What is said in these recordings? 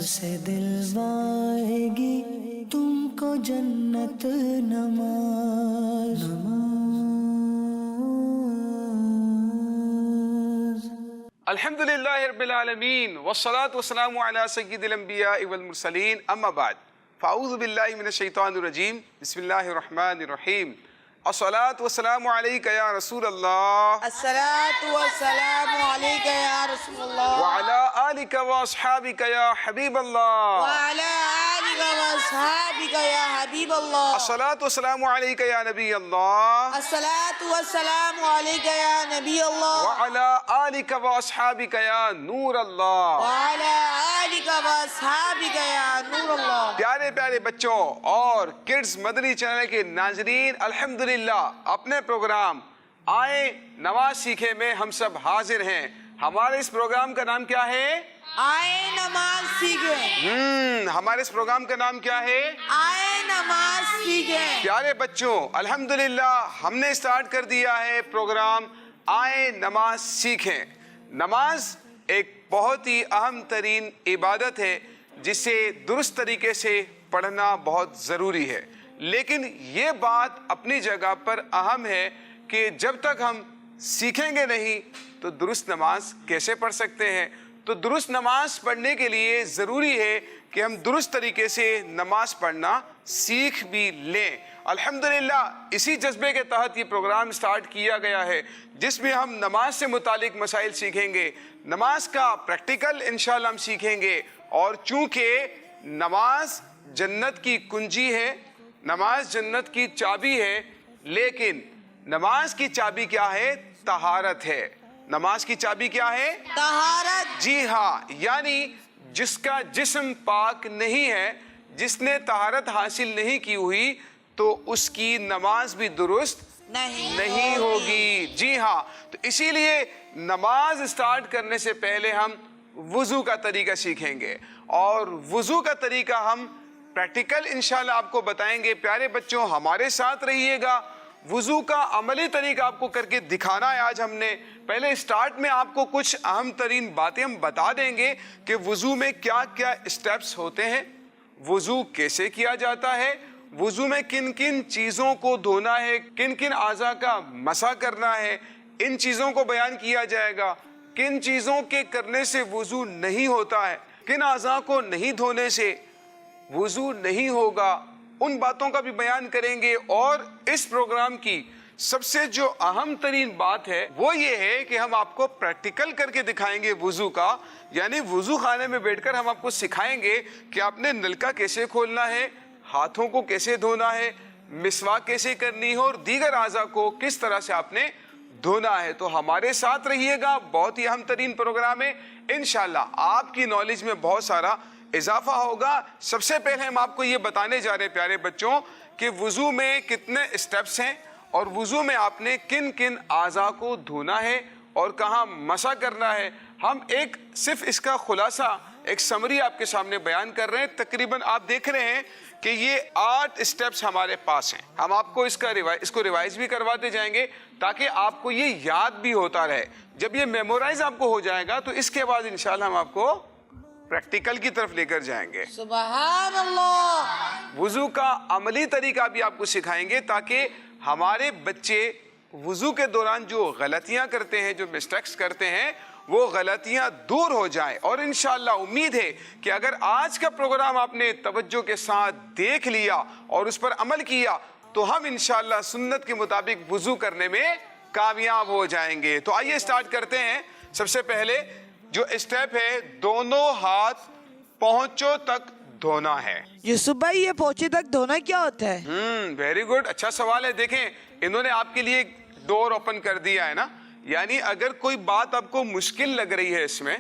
سے دلوائے گی تم کو جنت نماز الحمدللہ رب العالمین والصلاة والسلام علی سید الانبیاء والمرسلین اما بعد فاعوذ باللہ من الشیطان الرجیم بسم اللہ الرحمن الرحیم الصلاة والسلام علیکہ یا رسول اللہ الصلاة والسلام علیکہ یا رسول اللہ وعلی آلکہ واصحابکہ یا حبیب اللہ وعلی آلکہ واصحابکہ یا حبیب اللہ الصلاة والسلام علیکہ یا نبی اللہ الصلاة والسلام علیکہ یا نبی اللہ وعلی آلکہ واصحابکہ یا نور اللہ وعلی آلکہ واصحابکہ یا نور اللہ۔ پیارے پیارے بچوں اور کڈز مدنی چینل کے ناظرین، الحمدللہ اپنے پروگرام آئیں نماز سیکھیں میں ہم سب حاضر ہیں۔ ہمارے اس پروگرام کا نام کیا ہے؟ آئیں نماز سیکھیں۔ ہمارے اس پروگرام کا نام کیا ہے؟ آئیں نماز سیکھیں۔ پیارے بچوں، الحمدللہ ہم نے سٹارٹ کر دیا ہے پروگرام آئیں نماز سیکھیں۔ نماز ایک بہت ہی اہم ترین عبادت ہے جسے درست طریقے سے پڑھنا بہت ضروری ہے، لیکن یہ بات اپنی جگہ پر اہم ہے کہ جب تک ہم سیکھیں گے نہیں تو درست نماز کیسے پڑھ سکتے ہیں؟ تو درست نماز پڑھنے کے لیے ضروری ہے کہ ہم درست طریقے سے نماز پڑھنا سیکھ بھی لیں۔ الحمدللہ اسی جذبے کے تحت یہ پروگرام سٹارٹ کیا گیا ہے جس میں ہم نماز سے متعلق مسائل سیکھیں گے، نماز کا پریکٹیکل انشاءاللہ ہم سیکھیں گے، اور چونکہ نماز جنت کی کنجی ہے، نماز جنت کی چابی ہے، لیکن نماز کی چابی کیا ہے؟ طہارت ہے۔ نماز کی چابی کیا ہے؟ طہارت۔ جی ہاں، یعنی جس کا جسم پاک نہیں ہے، جس نے طہارت حاصل نہیں کی ہوئی، تو اس کی نماز بھی درست نہیں ہوگی۔ جی ہاں، تو اسی لیے نماز سٹارٹ کرنے سے پہلے ہم وضو کا طریقہ سیکھیں گے، اور وضو کا طریقہ ہم پریکٹیکل انشاءاللہ آپ کو بتائیں گے۔ پیارے بچوں ہمارے ساتھ رہیے گا، وضو کا عملی طریقہ آپ کو کر کے دکھانا ہے آج ہم نے۔ پہلے سٹارٹ میں آپ کو کچھ اہم ترین باتیں ہم بتا دیں گے کہ وضو میں کیا کیا اسٹیپس ہوتے ہیں، وضو کیسے کیا جاتا ہے، وضو میں کن کن چیزوں کو دھونا ہے، کن کن اعضاء کا مسح کرنا ہے، ان چیزوں کو بیان کیا جائے گا۔ کن چیزوں کے کرنے سے وضو نہیں ہوتا ہے، کن اعضاء کو نہیں دھونے سے وضو نہیں ہوگا، ان باتوں کا بھی بیان کریں گے۔ اور اس پروگرام کی سب سے جو اہم ترین بات ہے وہ یہ ہے کہ ہم آپ کو پریکٹیکل کر کے دکھائیں گے وضو کا، یعنی وضو خانے میں بیٹھ کر ہم آپ کو سکھائیں گے کہ آپ نے نل کا کیسے کھولنا ہے، ہاتھوں کو کیسے دھونا ہے، مسواک کیسے کرنی ہے، اور دیگر اعضاء کو کس طرح سے آپ نے دھونا ہے۔ تو ہمارے ساتھ رہیے گا، بہت ہی اہم ترین پروگرام ہے، انشاءاللہ آپ کی نالج میں بہت سارا اضافہ ہوگا۔ سب سے پہلے ہم آپ کو یہ بتانے جا رہے ہیں پیارے بچوں کہ وضو میں کتنے اسٹیپس ہیں، اور وضو میں آپ نے کن کن اعضاء کو دھونا ہے اور کہاں مسح کرنا ہے۔ ہم ایک صرف اس کا خلاصہ، ایک سمری آپ کے سامنے بیان کر رہے ہیں۔ تقریباً آپ دیکھ رہے ہیں کہ یہ 8 اسٹیپس ہمارے پاس ہیں۔ ہم آپ کو اس کو ریوائز بھی کرواتے جائیں گے تاکہ آپ کو یہ یاد بھی ہوتا رہے۔ جب یہ میمورائز آپ کو ہو جائے گا تو اس کے بعد انشاءاللہ ہم آپ کو پریکٹیکل کی طرف لے کر جائیں گے۔ سبحان اللہ۔ وضو کا عملی طریقہ بھی آپ کو سکھائیں گے تاکہ ہمارے بچے وضو کے دوران جو غلطیاں کرتے ہیں، جو مسٹیکس کرتے ہیں، وہ غلطیاں دور ہو جائیں۔ اور انشاءاللہ امید ہے کہ اگر آج کا پروگرام آپ نے توجہ کے ساتھ دیکھ لیا اور اس پر عمل کیا تو ہم انشاءاللہ سنت کے مطابق وضو کرنے میں کامیاب ہو جائیں گے۔ تو آئیے سٹارٹ کرتے ہیں۔ سب سے پہلے جو اسٹیپ ہے، دونوں ہاتھ پہنچوں تک دھونا ہے۔ یوسف بھائی، یہ پہنچے تک دھونا کیا ہوتا ہے؟ ویری گڈ، اچھا سوال ہے۔ دیکھیں انہوں نے آپ کے لیے ڈور اوپن کر دیا ہے نا، یعنی اگر کوئی بات آپ کو مشکل لگ رہی ہے، اس میں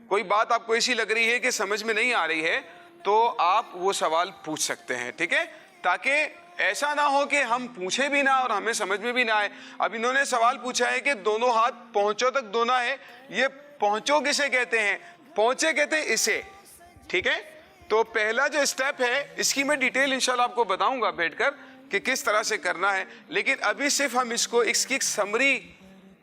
کوئی بات آپ کو ایسی لگ رہی ہے کہ سمجھ میں نہیں آ رہی ہے، تو آپ وہ سوال پوچھ سکتے ہیں، ٹھیک ہے؟ تاکہ ایسا نہ ہو کہ ہم پوچھے بھی نہ اور ہمیں سمجھ میں بھی نہ آئے۔ اب انہوں نے سوال پوچھا ہے کہ دونوں ہاتھ پہنچوں تک دھونا ہے، یہ پہنچوں کسے کہتے ہیں؟ پہنچے کہتے ہیں اسے، ٹھیک ہے؟ تو پہلا جو اسٹیپ ہے اس کی میں ڈیٹیل انشاءاللہ آپ کو بتاؤں گا بیٹھ کر کہ کس طرح سے کرنا ہے، لیکن ابھی صرف ہم اس کو اس کی ایک سمری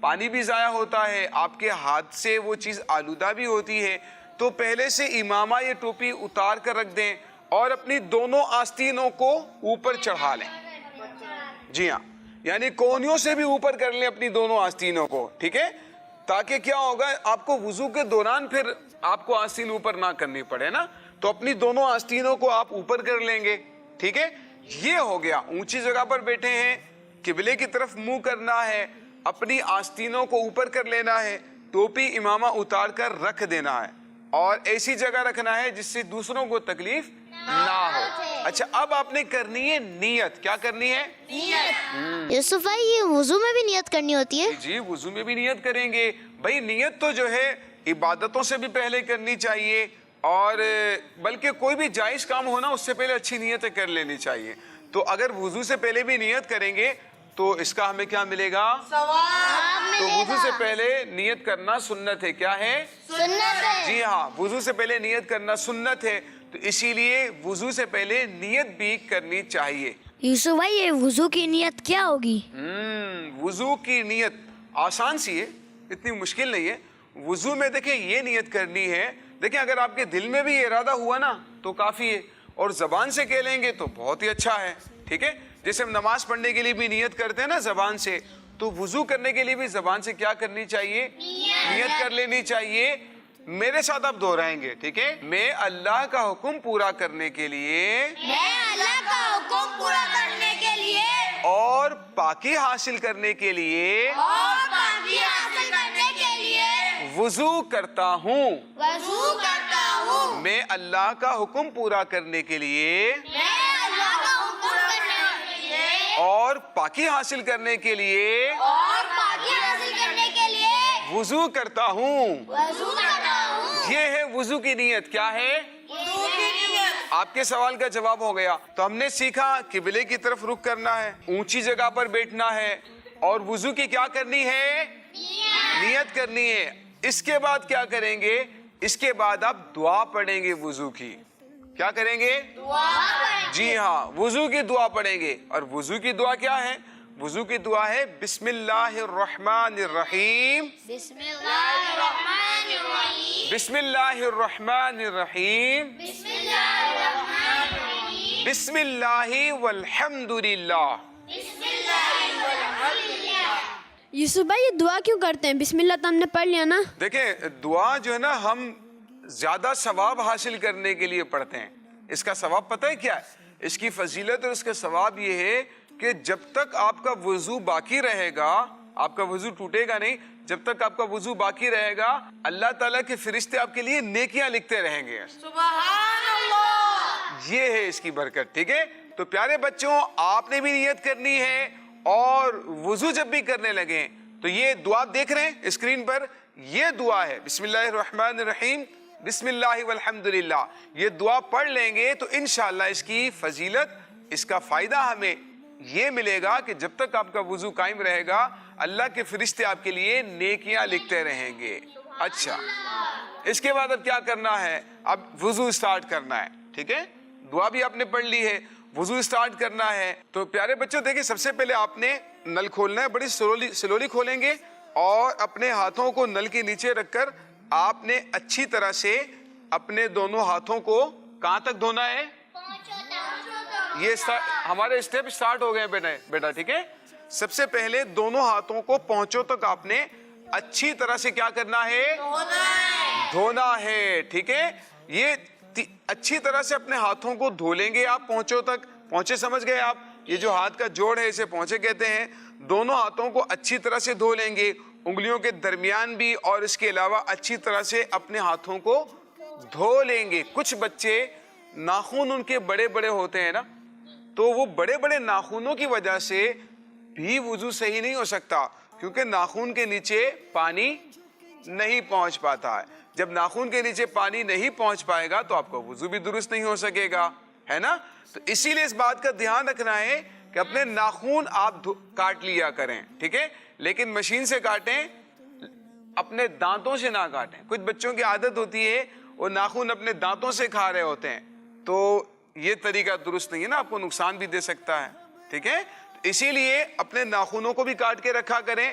پانی بھی ضائع ہوتا ہے، آپ کے ہاتھ سے وہ چیز آلودہ بھی ہوتی ہے. تو پہلے سے امامہ یہ ٹوپی اتار کر رکھ دیں اور اپنی دونوں آستینوں کو اوپر چڑھا لیں. جی ہاں، یعنی کونیوں سے بھی اوپر کر لیں اپنی دونوں آستینوں کو، ٹھیک ہے، تاکہ کیا ہوگا آپ کو وضو کے دوران پھر آپ کو آستین اوپر نہ کرنی پڑے نا. تو اپنی دونوں آستینوں کو آپ اوپر کر لیں گے، ٹھیک ہے. یہ ہو گیا. اونچی جگہ پر بیٹھے ہیں، قبلے کی طرف منہ کرنا ہے، اپنی آستینوں کو اوپر کر لینا ہے، ٹوپی امامہ اتار کر رکھ دینا ہے اور ایسی جگہ رکھنا ہے جس سے دوسروں کو تکلیف نہ ہو. اچھا، اب آپ نے کرنی ہے نیت. کیا کرنی ہے؟ یوسف بھائی یہ وضو میں بھی نیت کرنی ہوتی ہے؟ جی وضو میں بھی نیت کریں گے. بھائی نیت تو جو ہے عبادتوں سے بھی پہلے کرنی چاہیے، اور بلکہ کوئی بھی جائز کام ہونا اس سے پہلے اچھی نیتیں کر لینی چاہیے. تو اگر وضو سے پہلے بھی نیت کریں گے تو اس کا ہمیں کیا ملے گا؟ تو وضو سے پہلے نیت کرنا سنت ہے. کیا ہے؟ سنت ہے. جی ہاں، وضو سے پہلے نیت کرنا سنت ہے. تو اسی لیے وضو سے پہلے نیت بھی کرنی چاہیے. یوسف بھائی یہ وضو کی نیت کیا ہوگی؟ وضو کی نیت آسان سی ہے، اتنی مشکل نہیں ہے. وضو میں دیکھیں یہ نیت کرنی ہے. دیکھیں اگر آپ کے دل میں بھی ارادہ ہوا نا تو کافی ہے، اور زبان سے کہہ لیں گے تو بہت ہی اچھا ہے، ٹھیک ہے. جیسے ہم نماز پڑھنے کے لیے بھی نیت کرتے ہیں نا زبان سے، تو وضو کرنے کے لیے بھی زبان سے کیا کرنی چاہیے؟ نیت کر لینی چاہیے. میرے ساتھ آپ دہرائیں گے، ٹھیک ہے. میں اللہ کا حکم پورا کرنے کے لیے، میں اللہ کا حکم پورا کرنے کے لیے اور پاکی حاصل کرنے کے لیے، اور پاکی حاصل کرنے کے لیے وضو کرتا ہوں. وضو کرتا ہوں. میں اللہ کا حکم پورا کرنے کے لیے میں اللہ کا حکم کرنے کے لیے اور پاکی حاصل کرنے کے لیے اور پاکی حاصل کرنے کے لیے وضو کرتا ہوں. وضو کرتا ہوں. یہ ہے وضو کی نیت. کیا ہے؟ وضو کی نیت. آپ کے سوال کا جواب ہو گیا. تو ہم نے سیکھا قبلے کی طرف رخ کرنا ہے، اونچی جگہ پر بیٹھنا ہے، اور وضو کی کیا کرنی ہے؟ نیت کرنی ہے. اس کے بعد کیا کریں گے؟ اس کے بعد آپ دعا پڑھیں گے وضو کی. کیا کریں گے؟ جی ہاں، وضو کی دعا پڑھیں گے. اور وضو کی دعا کیا ہے؟ وضو کی دعا ہے بسم اللہ الرحمن الرحیم. بسم اللہ الرحمن الرحیم. بسم اللہ الرحمن الرحیم. بسم اللہ الرحمن الرحیم. بسم اللہ والحمد للہ. بسم اللہ والحمد للہ. یوسف بھائی یہ دعا کیوں کرتے ہیں؟ بسم اللہ تو ہم نے پڑھ لیا نا. دیکھیں دعا جو ہے نا ہم زیادہ ثواب حاصل کرنے کے لیے پڑھتے ہیں. اس کا ثواب پتہ ہے کیا ہے؟ اس کی فضیلت اور اس کا ثواب یہ ہے کہ جب تک آپ کا وضو باقی رہے گا، آپ کا وضو ٹوٹے گا نہیں، جب تک آپ کا وضو باقی رہے گا اللہ تعالیٰ کے فرشتے آپ کے لیے نیکیاں لکھتے رہیں گے. سبحان اللہ. یہ ہے اس کی برکت، ٹھیک ہے. تو پیارے بچوں آپ نے بھی نیت کرنی ہے، اور وضو جب بھی کرنے لگیں تو یہ دعا دیکھ رہے ہیں اسکرین پر، یہ دعا ہے بسم اللہ الرحمن الرحیم بسم اللہ والحمد للہ. یہ دعا پڑھ لیں گے تو انشاءاللہ اس کی فضیلت، اس کا فائدہ ہمیں یہ ملے گا کہ جب تک آپ کا وضو قائم رہے گا اللہ کے فرشتے آپ کے لیے نیکیاں لکھتے رہیں گے. اچھا، اس کے بعد اب کیا کرنا ہے؟ اب وضو سٹارٹ کرنا ہے، ٹھیک ہے. دعا بھی آپ نے پڑھ لی ہے، وضو سٹارٹ کرنا ہے. تو پیارے بچوں دیکھیں سب سے پہلے آپ نے نل کھولنا ہے. بڑی سلولی کھولیں گے اور اپنے ہاتھوں کو نل کے نیچے رکھ کر آپ نے اچھی طرح سے اپنے دونوں ہاتھوں کو کہاں تک دھونا ہے؟ یہ ہمارے اسٹیپ سٹارٹ ہو گئے بیٹا، ٹھیک ہے. سب سے پہلے دونوں ہاتھوں کو پہنچوں تک آپ نے اچھی طرح سے کیا کرنا ہے؟ دھونا ہے، ٹھیک ہے. یہ اچھی طرح سے اپنے ہاتھوں کو دھو لیں گے آپ پہنچوں تک. پہنچے سمجھ گئے آپ؟ یہ جو ہاتھ کا جوڑ ہے اسے پہنچے کہتے ہیں. دونوں ہاتھوں کو اچھی طرح سے دھو لیں گے، انگلیوں کے درمیان بھی، اور اس کے علاوہ اچھی طرح سے اپنے ہاتھوں کو دھو لیں گے. کچھ بچے ناخن ان کے بڑے بڑے ہوتے ہیں نا، تو وہ بڑے بڑے ناخنوں کی وجہ سے بھی وضو صحیح نہیں ہو سکتا، کیونکہ ناخن کے نیچے پانی نہیں پہنچ پاتا ہے. جب ناخن کے نیچے پانی نہیں پہنچ پائے گا تو آپ کا وضو بھی درست نہیں ہو سکے گا، ہے نا. تو اسی لیے اس بات کا دھیان رکھنا ہے کہ اپنے ناخن آپ کاٹ لیا کریں، ٹھیک ہے. لیکن مشین سے کاٹیں، اپنے دانتوں سے نہ کاٹیں. کچھ بچوں کی عادت ہوتی ہے وہ ناخن اپنے دانتوں سے کھا رہے ہوتے ہیں، تو یہ طریقہ درست نہیں ہے نا، آپ کو نقصان بھی دے سکتا ہے، ٹھیک ہے. اسی لیے اپنے ناخنوں کو بھی کاٹ کے رکھا کریں.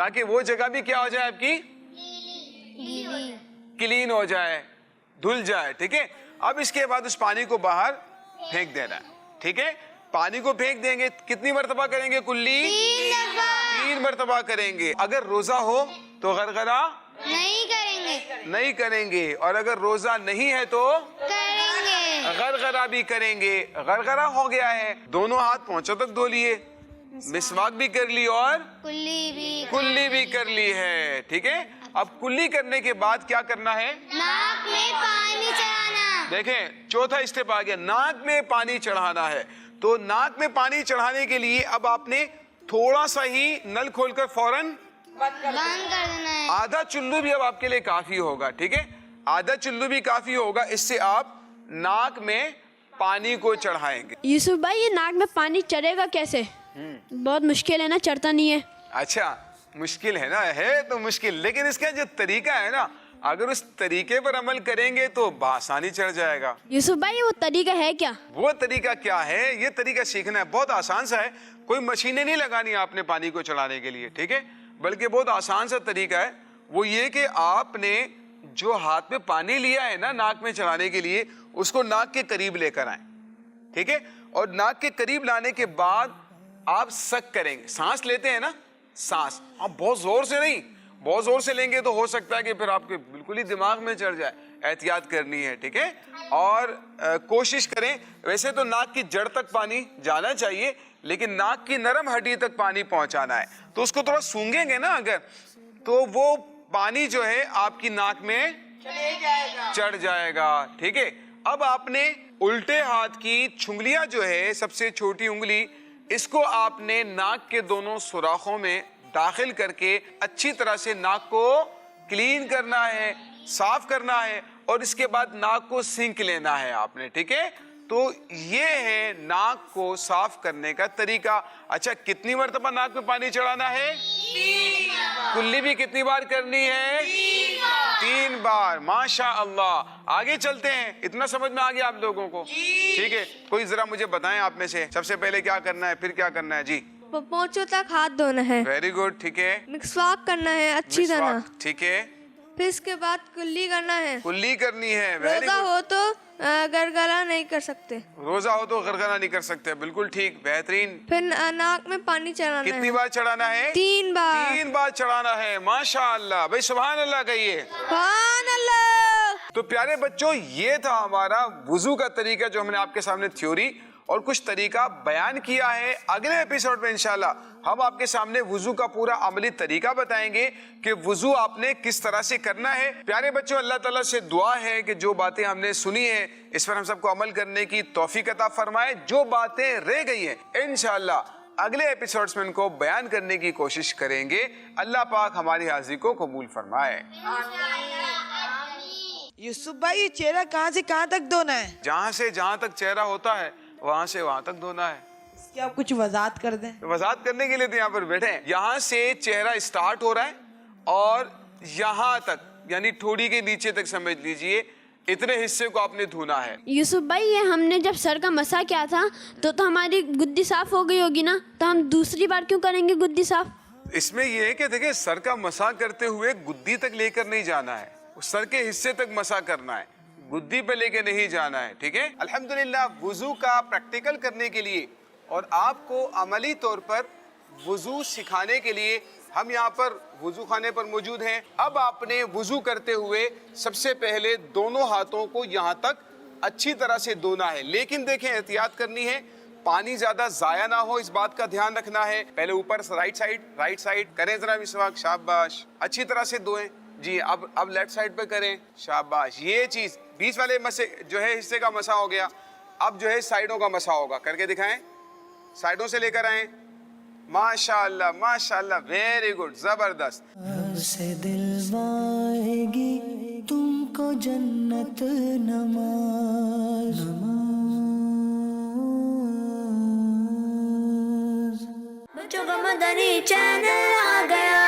تاکہ وہ جگہ بھی کیا ہو جائے آپ کی کلین ہو جائے, دھل جائے. ٹھیک ہے, اب اس کے بعد اس پانی کو باہر پھینک دینا ہے. ٹھیک ہے, پانی کو پھینک دیں گے. کتنی مرتبہ کریں گے کلی؟ 3 مرتبہ کریں گے. اگر روزہ ہو تو غرغرہ نہیں کریں گے, اور اگر روزہ نہیں ہے تو غرغرہ بھی کریں گے. غرغرہ ہو گیا ہے, دونوں ہاتھ پونچھوں تک دھو لیے, مسواک بھی کر لی اور کلی بھی کر لی ہے. ٹھیک ہے, اب کلی کرنے کے بعد کیا کرنا ہے؟ ناک میں پانی چڑھانا. دیکھیں چوتھا اسٹیپ آ گیا, ناک میں پانی چڑھانا ہے. تو ناک میں پانی چڑھانے کے لیے اب آپ نے تھوڑا سا ہی نل کھول کر فوراً بند کر دینا ہے. آدھا چلو بھی اب آپ کے لیے کافی ہوگا. ٹھیک ہے, آدھا چلو بھی کافی ہوگا. اس سے آپ ناک میں پانی کو چڑھائیں گے. یوسف بھائی یہ ناک میں پانی چڑھے گا کیسے؟ بہت مشکل ہے نا, چڑھتا نہیں ہے. اچھا مشکل ہے نا, ہے تو مشکل, لیکن اس کا جو طریقہ ہے نا, اگر اس طریقے پر عمل کریں گے تو بآسانی چڑھ جائے گا. یوسف بھائی وہ طریقہ ہے کیا؟ وہ طریقہ کیا ہے؟ یہ طریقہ سیکھنا ہے, بہت آسان سا ہے. کوئی مشینیں نہیں لگانی آپ نے پانی کو چڑھانے کے لیے. ٹھیک ہے, بلکہ بہت آسان سا طریقہ ہے. وہ یہ کہ آپ نے جو ہاتھ میں پانی لیا ہے نا ناک میں چڑھانے کے لیے, اس کو ناک کے قریب لے کر آئیں. ٹھیک ہے, اور ناک کے قریب لانے کے بعد آپ سک کریں گے. سانس لیتے ہیں نا, سانس آپ بہت زور سے نہیں, بہت زور سے لیں گے تو ہو سکتا ہے کہ پھر آپ کے بالکل ہی دماغ میں چڑھ جائے. احتیاط کرنی ہے. ٹھیک ہے, اور کوشش کریں, ویسے تو ناک کی جڑ تک پانی جانا چاہیے, لیکن ناک کی نرم ہڈی تک پانی پہنچانا ہے. تو اس کو تھوڑا سونگیں گے نا اگر, تو وہ پانی جو ہے آپ کی ناک میں چڑھ جائے گا. ٹھیک ہے, اب آپ نے الٹے ہاتھ کی چھنگلیاں جو ہے, سب سے چھوٹی انگلی, اس کو آپ نے ناک کے دونوں سوراخوں میں داخل کر کے اچھی طرح سے ناک کو کلین کرنا ہے, صاف کرنا ہے, اور اس کے بعد ناک کو سینک لینا ہے آپ نے. ٹھیک ہے, تو یہ ہے ناک کو صاف کرنے کا طریقہ. اچھا کتنی مرتبہ ناک میں پانی چڑھانا ہے؟ 3 بار. کلی بھی کتنی بار کرنی ہے؟ 3 بار. ماشاء اللہ. آگے چلتے ہیں, اتنا سمجھ میں آ گیا آپ لوگوں کو؟ ٹھیک ہے, کوئی ذرا مجھے بتائیں آپ میں سے, سب سے پہلے کیا کرنا ہے, پھر کیا کرنا ہے؟ جی پونچھوں تک ہاتھ دھونا ہے. Very good. ٹھیک ہے, مسواک کرنا ہے اچھی طرح. ٹھیک ہے, پھر اس کے بعد کلی کرنا ہے. کلی کرنی ہے. ویری روزہ گڈ. ہو تو گرگرہ نہیں کر سکتے. روزہ ہو تو غرغرہ نہیں کر سکتے. بالکل ٹھیک, بہترین. پھر ناک میں پانی چڑھانا ہے. کتنی بار چڑھانا ہے؟ 3 بار. 3 بار چڑھانا ہے. ماشاء اللہ. بھائی سبحان اللہ کہیے. سبحان اللہ. تو پیارے بچوں, یہ تھا ہمارا وضو کا طریقہ جو ہم نے آپ کے سامنے تھیوری اور کچھ طریقہ بیان کیا ہے. اگلے ایپیسوڈ میں انشاءاللہ ہم آپ کے سامنے وضو کا پورا عملی طریقہ بتائیں گے کہ وضو آپ نے کس طرح سے کرنا ہے. پیارے بچوں, اللہ تعالیٰ سے دعا ہے کہ جو باتیں ہم نے سنی ہیں اس پر ہم سب کو عمل کرنے کی توفیق عطا فرمائے. جو باتیں رہ گئی ہیں انشاءاللہ اگلے ایپیسوڈز میں ان کو بیان کرنے کی کوشش کریں گے. اللہ پاک ہماری حاضری کو قبول فرمائے. یوسف بھائی, یہ چہرہ کہاں سے کہاں تک دھونا ہے؟ جہاں سے جہاں تک چہرہ ہوتا ہے وہاں سے وہاں تک دھونا ہے. اس کی آپ کچھ وضاحت کر دیں. وضاحت کرنے کے لیے تو یہاں پر بیٹھے ہیں. یہاں سے چہرہ اسٹارٹ ہو رہا ہے اور یہاں تک یعنی ٹھوڑی کے نیچے تک سمجھ لیجئے اتنے حصے کو آپ نے دھونا ہے. یوسف بھائی یہ ہم نے جب سر کا مسح کیا تھا تو ہماری گدی صاف ہو گئی ہوگی نا, تو ہم دوسری بار کیوں کریں گے گدی صاف؟ اس میں یہ ہے کہ دیکھیں سر کا مسح کرتے ہوئے گدی تک لے کر نہیں جانا ہے, سر کے حصے تک مسح کرنا ہے, گدی پہ لے کے نہیں جانا ہے. ٹھیک ہے, الحمدللہ وضو کا پریکٹیکل کرنے کے لیے اور آپ کو عملی طور پر وضو سکھانے کے لیے ہم یہاں پر وضو خانے پر موجود ہیں. اب آپ نے وضو کرتے ہوئے سب سے پہلے دونوں ہاتھوں کو یہاں تک اچھی طرح سے دھونا ہے, لیکن دیکھیں احتیاط کرنی ہے, پانی زیادہ ضائع نہ ہو, اس بات کا دھیان رکھنا ہے. پہلے اوپر رائٹ سائڈ کریں ذرا مسواک, شاباش, اچھی طرح سے دھوئیں. جی اب لیفٹ سائڈ پہ کریں, شاباش. یہ چیز بیچ والے مسے جو ہے حصے کا مسا ہو گیا, اب جو ہے سائڈوں کا مسا ہوگا. کر کے دکھائیں, سائڈوں سے لے کر آئیں. ماشاءاللہ ماشاءاللہ, ویری گڈ, زبردست. سے دلوائے گی تم کو جنت نماز. بچوں کا مدنی چینل آ گیا.